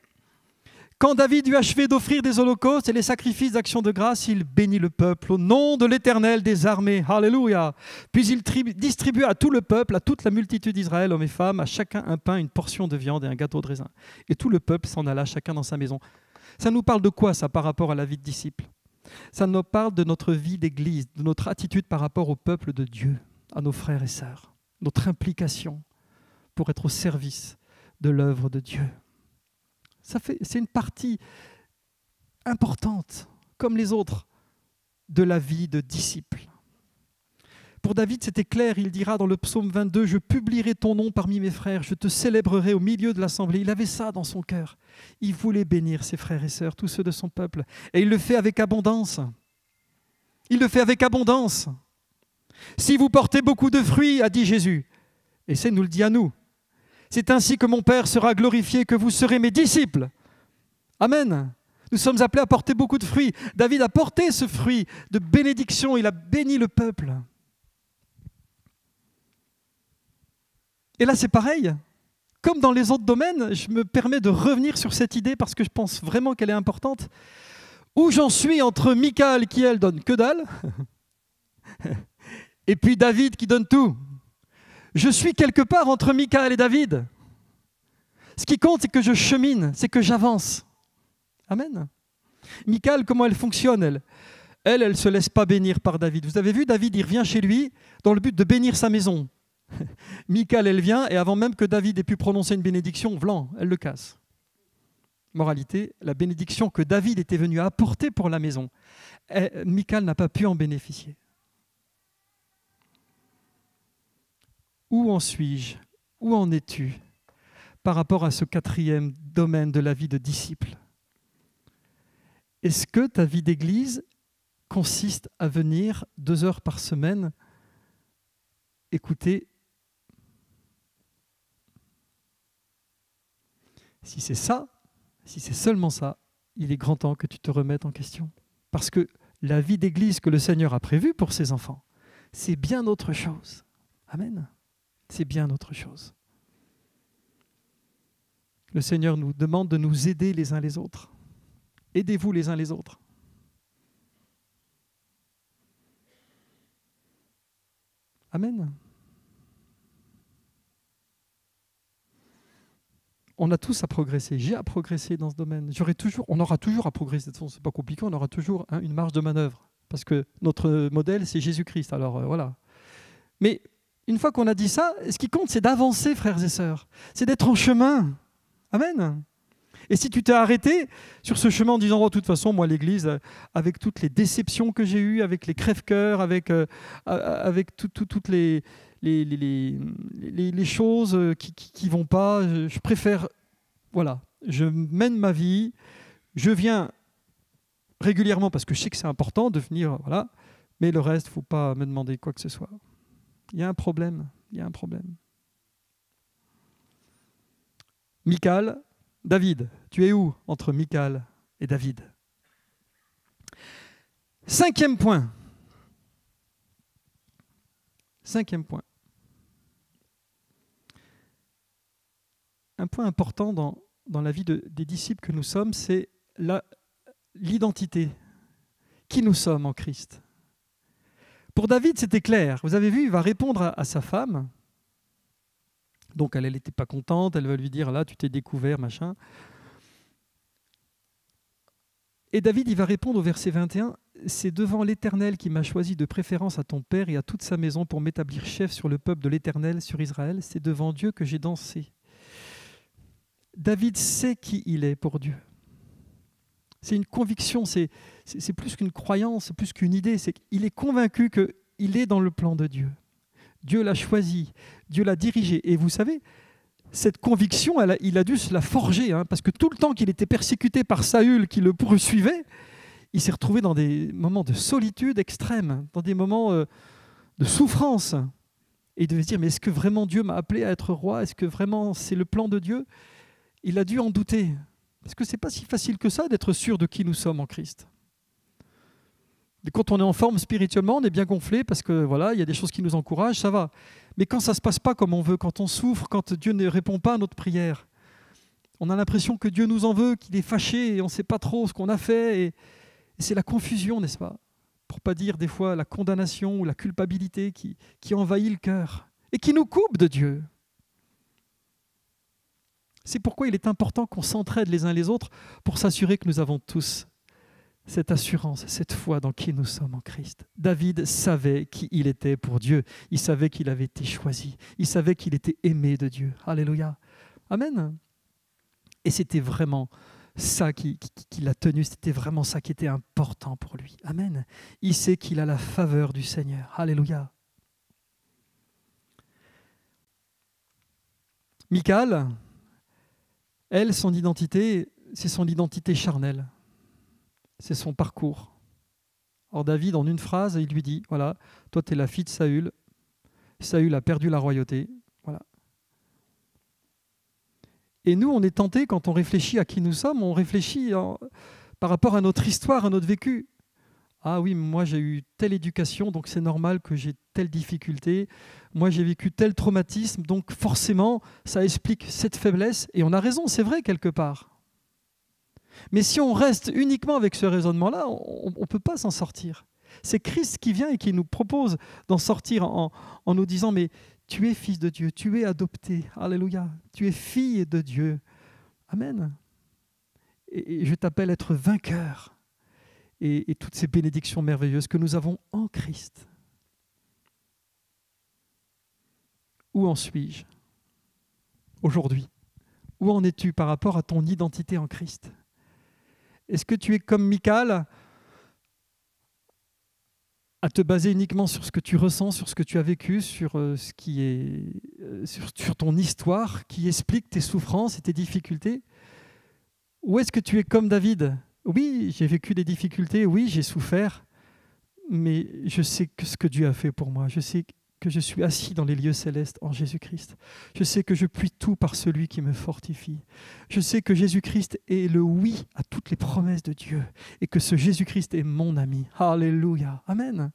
quand David eut achevé d'offrir des holocaustes et les sacrifices d'action de grâce, il bénit le peuple au nom de l'Éternel des armées. Alléluia. Puis il distribua à tout le peuple, à toute la multitude d'Israël, hommes et femmes, à chacun un pain, une portion de viande et un gâteau de raisin. Et tout le peuple s'en alla, chacun dans sa maison. Ça nous parle de quoi, ça, par rapport à la vie de disciple? Ça nous parle de notre vie d'église, de notre attitude par rapport au peuple de Dieu. à nos frères et sœurs, notre implication pour être au service de l'œuvre de Dieu. C'est une partie importante, comme les autres, de la vie de disciple. Pour David, c'était clair, il dira dans le psaume 22, « Je publierai ton nom parmi mes frères, je te célébrerai au milieu de l'assemblée. » Il avait ça dans son cœur. Il voulait bénir ses frères et sœurs, tous ceux de son peuple. Et il le fait avec abondance. Il le fait avec abondance. « Si vous portez beaucoup de fruits, a dit Jésus, et c'est nous le dit à nous, c'est ainsi que mon Père sera glorifié, que vous serez mes disciples. » Amen. Nous sommes appelés à porter beaucoup de fruits. David a porté ce fruit de bénédiction, il a béni le peuple. Et là, c'est pareil. Comme dans les autres domaines, je me permets de revenir sur cette idée parce que je pense vraiment qu'elle est importante. Où j'en suis entre Michal qui, elle, donne que dalle, et puis David qui donne tout. Je suis quelque part entre Michal et David. Ce qui compte, c'est que je chemine, c'est que j'avance. Amen. Michal, comment elle fonctionne, elle ne se laisse pas bénir par David. Vous avez vu, David, il revient chez lui dans le but de bénir sa maison. Michal, elle vient, et avant même que David ait pu prononcer une bénédiction, vlan, elle le casse. Moralité, la bénédiction que David était venu apporter pour la maison, Michal n'a pas pu en bénéficier. Où en suis-je? Où en es-tu par rapport à ce quatrième domaine de la vie de disciple? Est-ce que ta vie d'église consiste à venir 2 heures par semaine écouter? Si c'est ça, si c'est seulement ça, il est grand temps que tu te remettes en question. Parce que la vie d'église que le Seigneur a prévue pour ses enfants, c'est bien autre chose. Amen. C'est bien autre chose. Le Seigneur nous demande de nous aider les uns les autres. Aidez-vous les uns les autres. Amen. On a tous à progresser. J'ai à progresser dans ce domaine. On aura toujours à progresser. De toute façon, c'est pas compliqué. On aura toujours une marge de manœuvre. Parce que notre modèle, c'est Jésus-Christ. Alors voilà. Mais une fois qu'on a dit ça, ce qui compte, c'est d'avancer, frères et sœurs. C'est d'être en chemin. Amen. Et si tu t'es arrêté sur ce chemin en disant, oh, de toute façon, moi, l'Église, avec toutes les déceptions que j'ai eues, avec les crève-cœurs, avec toutes les choses qui vont pas, je préfère, voilà, je mène ma vie, je viens régulièrement parce que je sais que c'est important de venir, voilà, mais le reste, il ne faut pas me demander quoi que ce soit. Il y a un problème, il y a un problème. Michal, David, tu es où entre Michal et David? 5e point. 5e point. Un point important dans la vie des disciples que nous sommes, c'est l'identité. Qui nous sommes en Christ. Pour David, c'était clair. Vous avez vu, il va répondre à sa femme. Donc elle n'était pas contente, elle va lui dire, là, tu t'es découvert, machin. Et David, il va répondre au verset 21, « C'est devant l'Éternel qui m'a choisi de préférence à ton père et à toute sa maison pour m'établir chef sur le peuple de l'Éternel, sur Israël. C'est devant Dieu que j'ai dansé. » David sait qui il est pour Dieu. C'est une conviction, c'est plus qu'une croyance, c'est plus qu'une idée. Il est convaincu qu'il est dans le plan de Dieu. Dieu l'a choisi, Dieu l'a dirigé. Et vous savez, cette conviction, il a dû se la forger, parce que tout le temps qu'il était persécuté par Saül qui le poursuivait, il s'est retrouvé dans des moments de solitude extrême, dans des moments de souffrance. Et il devait se dire, mais est-ce que vraiment Dieu m'a appelé à être roi? Est-ce que vraiment c'est le plan de Dieu? Il a dû en douter. Parce que ce n'est pas si facile que ça d'être sûr de qui nous sommes en Christ. Et quand on est en forme spirituellement, on est bien gonflé parce que voilà, il y a des choses qui nous encouragent, ça va. Mais quand ça ne se passe pas comme on veut, quand on souffre, quand Dieu ne répond pas à notre prière, on a l'impression que Dieu nous en veut, qu'il est fâché et on ne sait pas trop ce qu'on a fait. Et c'est la confusion, n'est-ce pas? Pour ne pas dire des fois la condamnation ou la culpabilité qui envahit le cœur et qui nous coupe de Dieu. C'est pourquoi il est important qu'on s'entraide les uns les autres pour s'assurer que nous avons tous cette assurance, cette foi dans qui nous sommes en Christ. David savait qui il était pour Dieu. Il savait qu'il avait été choisi. Il savait qu'il était aimé de Dieu. Alléluia. Amen. Et c'était vraiment ça qui l'a tenu. C'était vraiment ça qui était important pour lui. Amen. Il sait qu'il a la faveur du Seigneur. Alléluia. Michal, elle, son identité, c'est son identité charnelle. C'est son parcours. Or David, en une phrase, il lui dit, voilà, toi tu es la fille de Saül. Saül a perdu la royauté. Voilà. Et nous, on est tenté, quand on réfléchit à qui nous sommes, on réfléchit par rapport à notre histoire, à notre vécu. Ah oui, moi j'ai eu telle éducation, donc c'est normal que j'ai telle difficulté. Moi j'ai vécu tel traumatisme, donc forcément ça explique cette faiblesse. Et on a raison, c'est vrai quelque part. Mais si on reste uniquement avec ce raisonnement-là, on ne peut pas s'en sortir. C'est Christ qui vient et qui nous propose d'en sortir en nous disant, mais tu es fils de Dieu, tu es adopté, alléluia, tu es fille de Dieu. Amen. Et je t'appelle à être vainqueur. Et toutes ces bénédictions merveilleuses que nous avons en Christ. Où en suis-je aujourd'hui? Où en es-tu par rapport à ton identité en Christ? Est-ce que tu es comme Michal, à te baser uniquement sur ce que tu ressens, sur ce que tu as vécu, sur ton histoire qui explique tes souffrances et tes difficultés? Ou est-ce que tu es comme David? Oui, j'ai vécu des difficultés, oui, j'ai souffert, mais je sais que ce que Dieu a fait pour moi. Je sais que je suis assis dans les lieux célestes en Jésus-Christ. Je sais que je puis tout par celui qui me fortifie. Je sais que Jésus-Christ est le oui à toutes les promesses de Dieu et que ce Jésus-Christ est mon ami. Alléluia. Amen.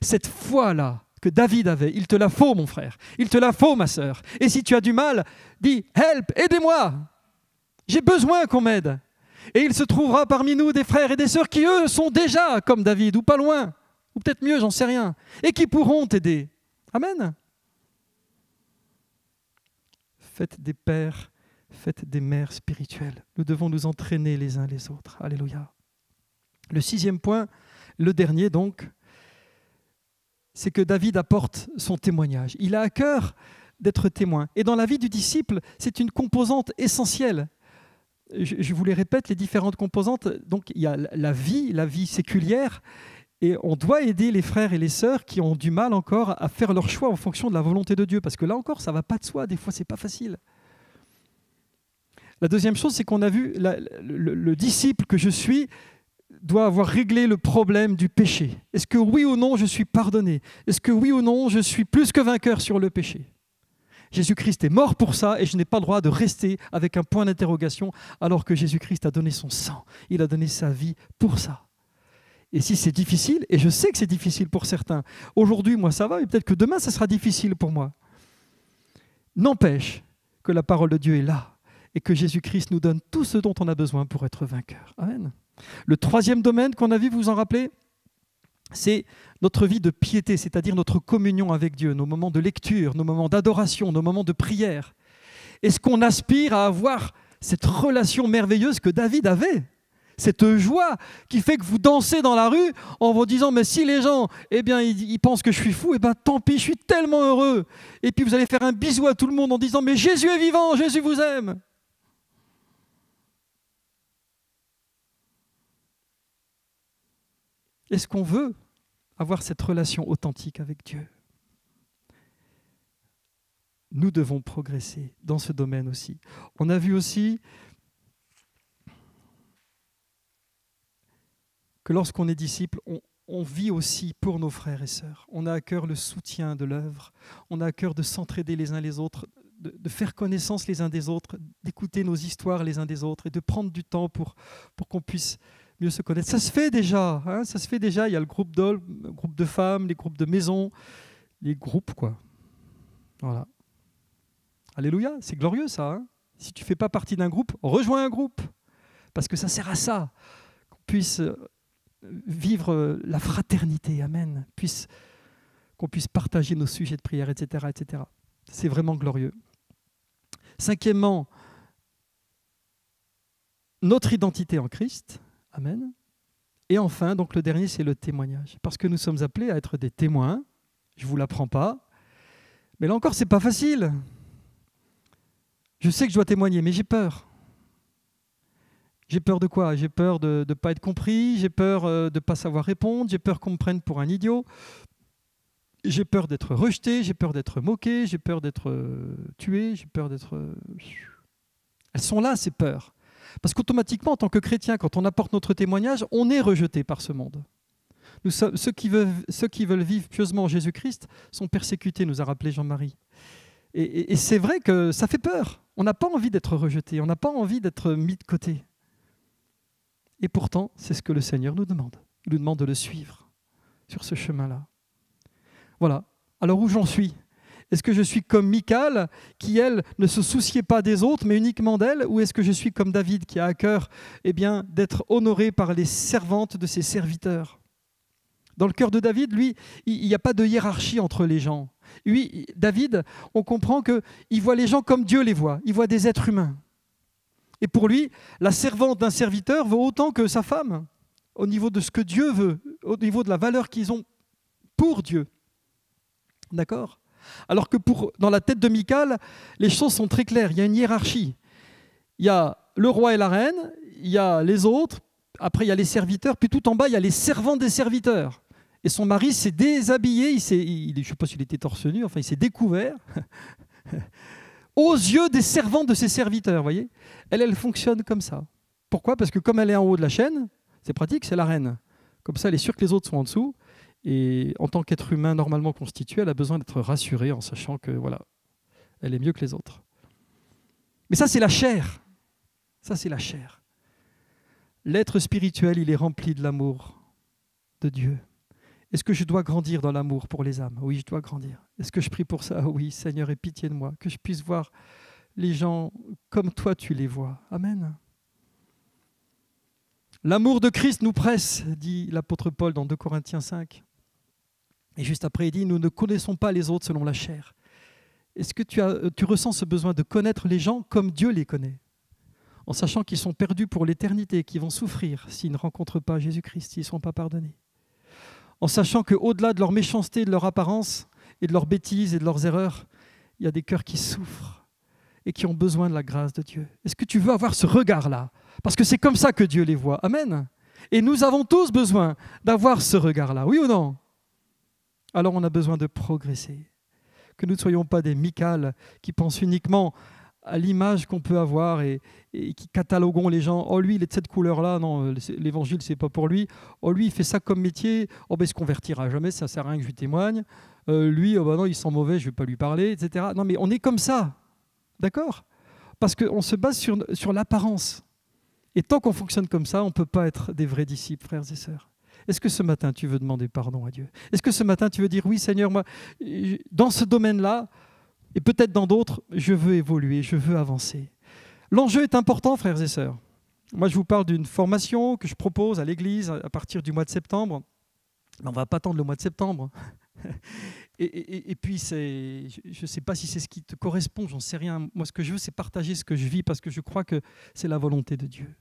Cette foi-là que David avait, il te la faut, mon frère. Il te la faut, ma sœur. Et si tu as du mal, dis « Help, aidez-moi. J'ai besoin qu'on m'aide. » Et il se trouvera parmi nous des frères et des sœurs qui, eux, sont déjà comme David, ou pas loin, ou peut-être mieux, j'en sais rien, et qui pourront t'aider. Amen. Faites des pères, faites des mères spirituelles. Nous devons nous entraîner les uns les autres. Alléluia. Le 6e point, le dernier donc, c'est que David apporte son témoignage. Il a à cœur d'être témoin. Et dans la vie du disciple, c'est une composante essentielle. Je vous les répète, les différentes composantes. Donc, il y a la vie séculière, et on doit aider les frères et les sœurs qui ont du mal encore à faire leur choix en fonction de la volonté de Dieu, parce que là encore, ça ne va pas de soi, des fois, ce n'est pas facile. La deuxième chose, c'est qu'on a vu le disciple que je suis doit avoir réglé le problème du péché. Est-ce que oui ou non, je suis pardonné? Est-ce que oui ou non, je suis plus que vainqueur sur le péché? Jésus-Christ est mort pour ça et je n'ai pas le droit de rester avec un point d'interrogation alors que Jésus-Christ a donné son sang. Il a donné sa vie pour ça. Et si c'est difficile, et je sais que c'est difficile pour certains, aujourd'hui, moi ça va, et peut-être que demain, ça sera difficile pour moi. N'empêche que la parole de Dieu est là et que Jésus-Christ nous donne tout ce dont on a besoin pour être vainqueur. Amen. Le 3e domaine qu'on a vu, vous vous en rappelez, c'est notre vie de piété, c'est-à-dire notre communion avec Dieu, nos moments de lecture, nos moments d'adoration, nos moments de prière. Est-ce qu'on aspire à avoir cette relation merveilleuse que David avait? Cette joie qui fait que vous dansez dans la rue en vous disant « mais si les gens, ils pensent que je suis fou, tant pis, je suis tellement heureux. » Et puis vous allez faire un bisou à tout le monde en disant « mais Jésus est vivant, Jésus vous aime. » Est-ce qu'on veut avoir cette relation authentique avec Dieu? Nous devons progresser dans ce domaine aussi. On a vu aussi que lorsqu'on est disciple, on vit aussi pour nos frères et sœurs. On a à cœur le soutien de l'œuvre. On a à cœur de s'entraider les uns les autres, de faire connaissance les uns des autres, d'écouter nos histoires les uns des autres et de prendre du temps pour qu'on puisse mieux se connaître. Ça se fait déjà, hein, ça se fait déjà. Il y a le groupe d'hommes, le groupe de femmes, les groupes de maison, les groupes, quoi. Voilà. Alléluia, c'est glorieux ça. Hein. Si tu ne fais pas partie d'un groupe, rejoins un groupe. Parce que ça sert à ça, qu'on puisse vivre la fraternité, amen, qu'on puisse partager nos sujets de prière, etc., etc. C'est vraiment glorieux. 5e, notre identité en Christ, amen. Et enfin, donc le dernier, c'est le témoignage. Parce que nous sommes appelés à être des témoins. Je ne vous l'apprends pas. Mais là encore, ce n'est pas facile. Je sais que je dois témoigner, mais j'ai peur. J'ai peur de quoi? J'ai peur de ne pas être compris, j'ai peur de ne pas savoir répondre, j'ai peur qu'on me prenne pour un idiot, j'ai peur d'être rejeté, j'ai peur d'être moqué, j'ai peur d'être tué, j'ai peur d'être... Elles sont là, ces peurs. Parce qu'automatiquement, en tant que chrétien, quand on apporte notre témoignage, on est rejeté par ce monde. Ceux qui veulent vivre pieusement en Jésus-Christ sont persécutés, nous a rappelé Jean-Marie. Et c'est vrai que ça fait peur. On n'a pas envie d'être rejeté, on n'a pas envie d'être mis de côté. Et pourtant, c'est ce que le Seigneur nous demande. Il nous demande de le suivre sur ce chemin-là. Voilà. Alors où j'en suis? Est-ce que je suis comme Michal, qui, elle, ne se souciait pas des autres, mais uniquement d'elle? Ou est-ce que je suis comme David, qui a à cœur d'être honoré par les servantes de ses serviteurs? Dans le cœur de David, lui, il n'y a pas de hiérarchie entre les gens. Lui, David, on comprend qu'il voit les gens comme Dieu les voit. Il voit des êtres humains. Et pour lui, la servante d'un serviteur vaut autant que sa femme, au niveau de ce que Dieu veut, au niveau de la valeur qu'ils ont pour Dieu. D'accord? Alors que dans la tête de Michal, les choses sont très claires. Il y a une hiérarchie. Il y a le roi et la reine, il y a les autres, après il y a les serviteurs, puis tout en bas, il y a les servants des serviteurs. Et son mari s'est déshabillé, je ne sais pas s'il était torse nu, enfin il s'est découvert aux yeux des servants de ses serviteurs. Voyez, elle fonctionne comme ça. Pourquoi? Parce que comme elle est en haut de la chaîne, c'est pratique, c'est la reine. Comme ça, elle est sûre que les autres sont en dessous. Et en tant qu'être humain normalement constitué, elle a besoin d'être rassurée en sachant que voilà, elle est mieux que les autres. Mais ça, c'est la chair. Ça, c'est la chair. L'être spirituel, il est rempli de l'amour de Dieu. Est-ce que je dois grandir dans l'amour pour les âmes? Oui, je dois grandir. Est-ce que je prie pour ça? Oui, Seigneur, aie pitié de moi, que je puisse voir les gens comme toi tu les vois. Amen. L'amour de Christ nous presse, dit l'apôtre Paul dans 2 Corinthiens 5. Et juste après, il dit, nous ne connaissons pas les autres selon la chair. Est-ce que tu ressens ce besoin de connaître les gens comme Dieu les connaît, en sachant qu'ils sont perdus pour l'éternité, qu'ils vont souffrir s'ils ne rencontrent pas Jésus-Christ, s'ils ne sont pas pardonnés, en sachant qu'au-delà de leur méchanceté, de leur apparence, et de leurs bêtises et de leurs erreurs, il y a des cœurs qui souffrent et qui ont besoin de la grâce de Dieu. Est-ce que tu veux avoir ce regard-là? Parce que c'est comme ça que Dieu les voit. Amen. Et nous avons tous besoin d'avoir ce regard-là, oui ou non? Alors on a besoin de progresser. Que nous ne soyons pas des Michal qui pensent uniquement à l'image qu'on peut avoir et qui cataloguons les gens. Oh, lui, il est de cette couleur-là. Non, l'évangile, c'est pas pour lui. Oh, lui, il fait ça comme métier. Oh, ben, il se convertira jamais, ça ne sert à rien que je lui témoigne. Lui, oh, ben, non, il sent mauvais, je ne vais pas lui parler, etc. Non, mais on est comme ça. D'accord? Parce qu'on se base sur l'apparence. Et tant qu'on fonctionne comme ça, on ne peut pas être des vrais disciples, frères et sœurs. Est-ce que ce matin, tu veux demander pardon à Dieu? Est-ce que ce matin, tu veux dire, oui, Seigneur, moi, dans ce domaine-là, et peut-être dans d'autres, je veux évoluer, je veux avancer. L'enjeu est important, frères et sœurs. Moi, je vous parle d'une formation que je propose à l'Église à partir du mois de septembre. Mais on ne va pas attendre le mois de septembre. Et puis, je ne sais pas si c'est ce qui te correspond, j'en sais rien. Moi, ce que je veux, c'est partager ce que je vis parce que je crois que c'est la volonté de Dieu.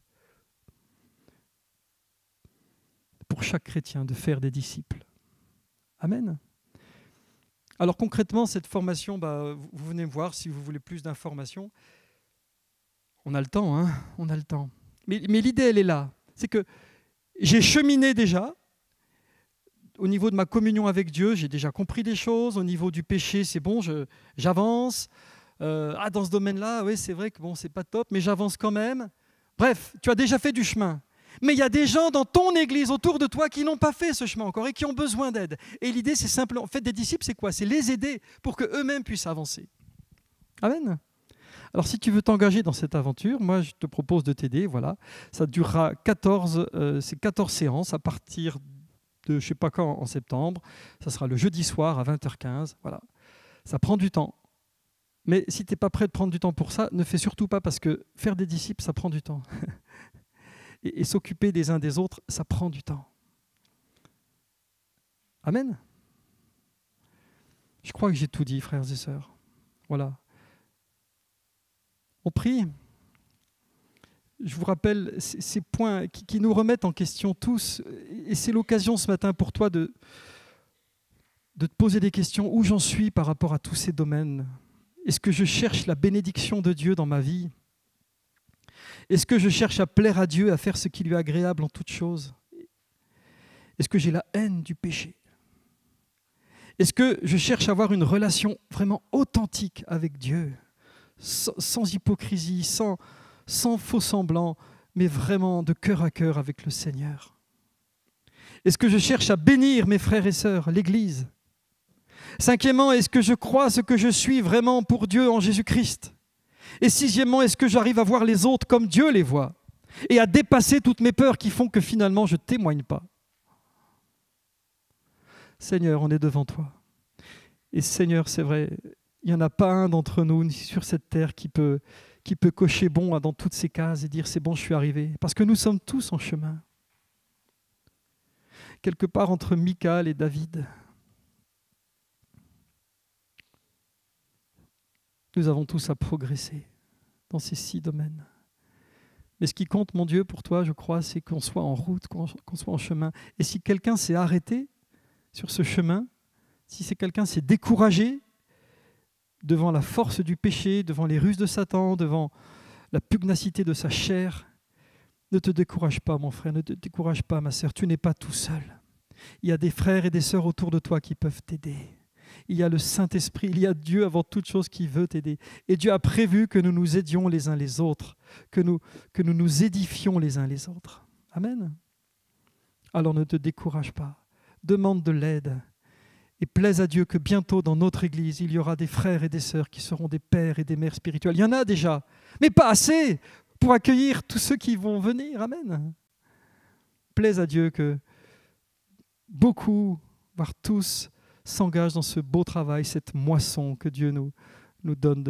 Pour chaque chrétien, de faire des disciples. Amen. Alors concrètement, cette formation, vous venez me voir si vous voulez plus d'informations. On a le temps, hein, on a le temps. Mais l'idée, elle est là. C'est que j'ai cheminé déjà. Au niveau de ma communion avec Dieu, j'ai déjà compris des choses. Au niveau du péché, c'est bon, j'avance. Dans ce domaine-là, oui, c'est vrai que bon, c'est pas top, mais j'avance quand même. Bref, tu as déjà fait du chemin. Mais il y a des gens dans ton église autour de toi qui n'ont pas fait ce chemin encore et qui ont besoin d'aide. Et l'idée, c'est simplement, en fait, des disciples, c'est quoi? C'est les aider pour qu'eux-mêmes puissent avancer. Amen. Alors, si tu veux t'engager dans cette aventure, moi, je te propose de t'aider. Voilà. Ça durera 14 séances à partir de, je ne sais pas quand, en septembre. Ça sera le jeudi soir à 20h15. Voilà. Ça prend du temps. Mais si tu n'es pas prêt de prendre du temps pour ça, ne fais surtout pas parce que faire des disciples, ça prend du temps. Et s'occuper des uns des autres, ça prend du temps. Amen. Je crois que j'ai tout dit, frères et sœurs. Voilà. On prie. Je vous rappelle ces points qui nous remettent en question tous. Et c'est l'occasion ce matin pour toi de te poser des questions. Où j'en suis par rapport à tous ces domaines? Est-ce que je cherche la bénédiction de Dieu dans ma vie? Est-ce que je cherche à plaire à Dieu, à faire ce qui lui est agréable en toutes choses? Est-ce que j'ai la haine du péché? Est-ce que je cherche à avoir une relation vraiment authentique avec Dieu, sans hypocrisie, sans faux semblant, mais vraiment de cœur à cœur avec le Seigneur? Est-ce que je cherche à bénir mes frères et sœurs, l'Église? Cinquièmement, est-ce que je crois ce que je suis vraiment pour Dieu en Jésus-Christ? Et sixièmement, est-ce que j'arrive à voir les autres comme Dieu les voit et à dépasser toutes mes peurs qui font que finalement je ne témoigne pas? Seigneur, on est devant toi. Et Seigneur, c'est vrai, il n'y en a pas un d'entre nous sur cette terre qui peut cocher bon dans toutes ces cases et dire c'est bon, je suis arrivé. Parce que nous sommes tous en chemin. Quelque part entre Michal et David. Nous avons tous à progresser dans ces 6 domaines. Mais ce qui compte, mon Dieu, pour toi, je crois, c'est qu'on soit en route, qu'on soit en chemin. Et si quelqu'un s'est arrêté sur ce chemin, si quelqu'un s'est découragé devant la force du péché, devant les ruses de Satan, devant la pugnacité de sa chair, ne te décourage pas, mon frère, ne te décourage pas, ma sœur, tu n'es pas tout seul. Il y a des frères et des sœurs autour de toi qui peuvent t'aider. Il y a le Saint-Esprit, il y a Dieu avant toute chose qui veut t'aider. Et Dieu a prévu que nous nous aidions les uns les autres, que nous nous édifions les uns les autres. Amen. Alors ne te décourage pas, demande de l'aide et plaise à Dieu que bientôt dans notre Église, il y aura des frères et des sœurs qui seront des pères et des mères spirituels. Il y en a déjà, mais pas assez pour accueillir tous ceux qui vont venir. Amen. Plaise à Dieu que beaucoup, voire tous, s'engagent dans ce beau travail, cette moisson que Dieu nous donne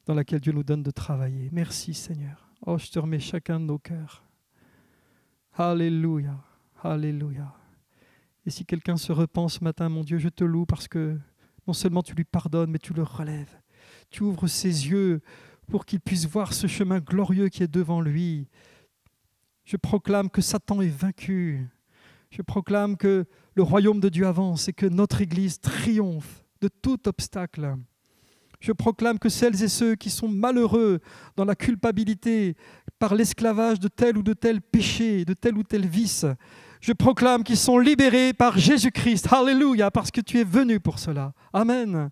dans laquelle Dieu nous donne de travailler. Merci Seigneur. Oh, je te remets chacun de nos cœurs. Alléluia, alléluia. Et si quelqu'un se repent ce matin, mon Dieu, je te loue parce que non seulement tu lui pardonnes, mais tu le relèves. Tu ouvres ses yeux pour qu'il puisse voir ce chemin glorieux qui est devant lui. Je proclame que Satan est vaincu. Je proclame que le royaume de Dieu avance et que notre Église triomphe de tout obstacle. Je proclame que celles et ceux qui sont malheureux dans la culpabilité par l'esclavage de tel ou de tel péché, de tel ou tel vice, je proclame qu'ils sont libérés par Jésus-Christ. Alléluia, parce que tu es venu pour cela. Amen.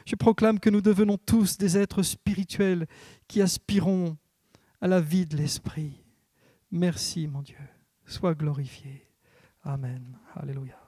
Je proclame que nous devenons tous des êtres spirituels qui aspirons à la vie de l'Esprit. Merci, mon Dieu. Sois glorifié. Amen. Alléluia.